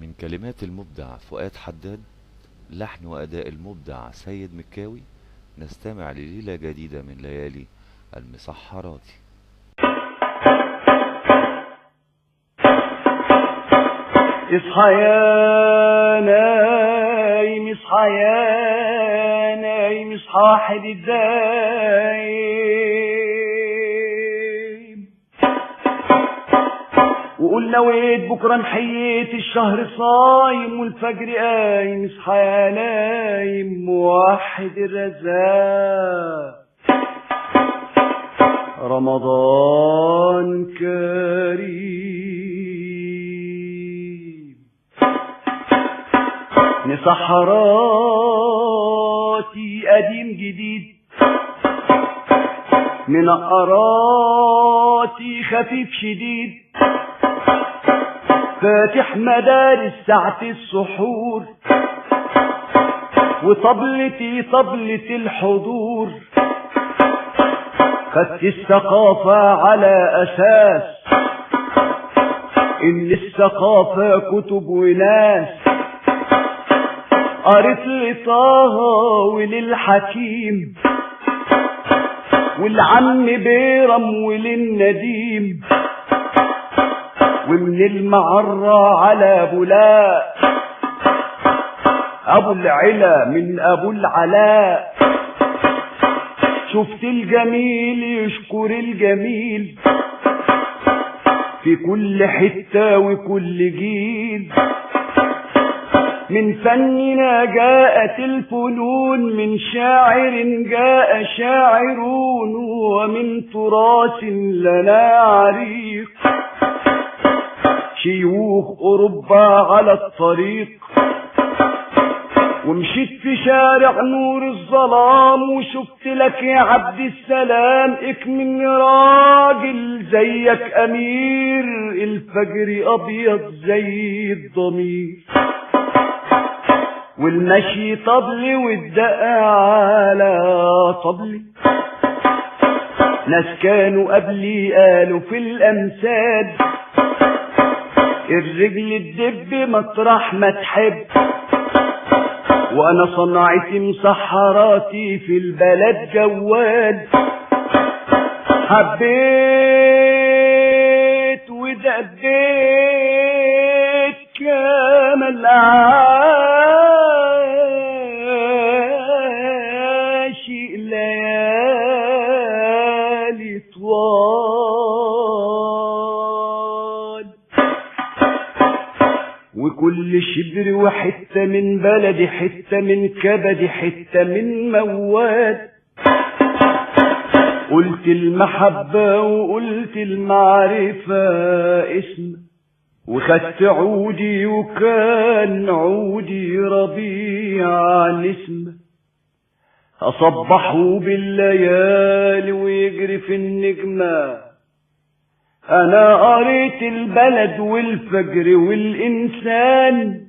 من كلمات المبدع فؤاد حداد، لحن وأداء المبدع سيد مكاوي. نستمع لليلة جديدة من ليالي المسحرات. اصحى يا نايم، اصحى يا نايم، اصحى واحد الدايم، وقول نويت بكره نحييت الشهر صايم والفجر قايم. اصحى يا نايم موحد الرزاق، رمضان كريم. مسحراتي قديم جديد، منقراتي خفيف شديد، فاتح مدارس ساعة السحور، وطبلتي طبلة الحضور. خدت الثقافة على أساس إن الثقافة كتب وناس، قريت لطه وللحكيم والعم بيرم وللنديم، ومن المعرة على بولاء أبو العلا من أبو العلاء. شفت الجميل يشكر الجميل في كل حتة وكل جيل. من فننا جاءت الفنون، من شاعر جاء شاعرون، ومن تراث لنا عريق. شيوخ أوروبا على الطريق، ومشيت في شارع نور الظلام، وشفت لك يا عبد السلام اكمن يا راجل زيك أمير، الفجر أبيض زي الضمير، والمشي طبلي والدقة على طبلي. ناس كانوا قبلي قالوا في الأمثال الرجل الدب مطرح ما تحب، وانا صنعتي مسحراتي في البلد جواد. حبيت ودقيت كما العاشق ليالي طوال، وكل شبر وحتة من بلدي، حتة من كبدي، حتة من مواد. قلت المحبة وقلت المعرفة اسم، وخدت عودي وكان عودي ربيع نسمة. أصبحوا بالليالي ويجري في النجمة، أنا قريت البلد والفجر والإنسان،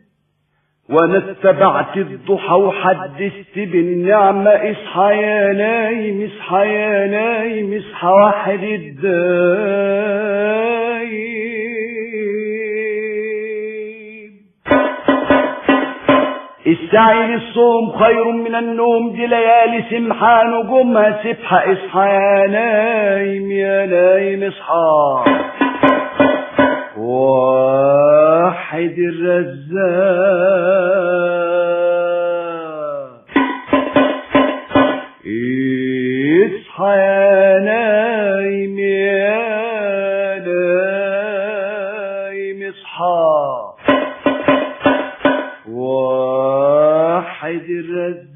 وأنا اتبعت الضحى وحدثت بالنعمة. اصحى يا نايم، اصحى يا نايم، اصحى واحد الدايم. السعي للصوم خير من النوم، دي ليالي سمحة نجومها سبحة. اصحى يا نايم يا نايم اصحى، واحد الرزاق. اصحى يا نايم يا نايم اصحى، واحد الرزاق.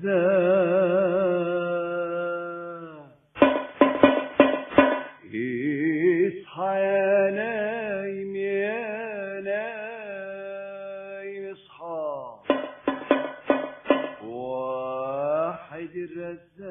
اصحى يا نايم يا نايم اصحى، واحد الرزاق.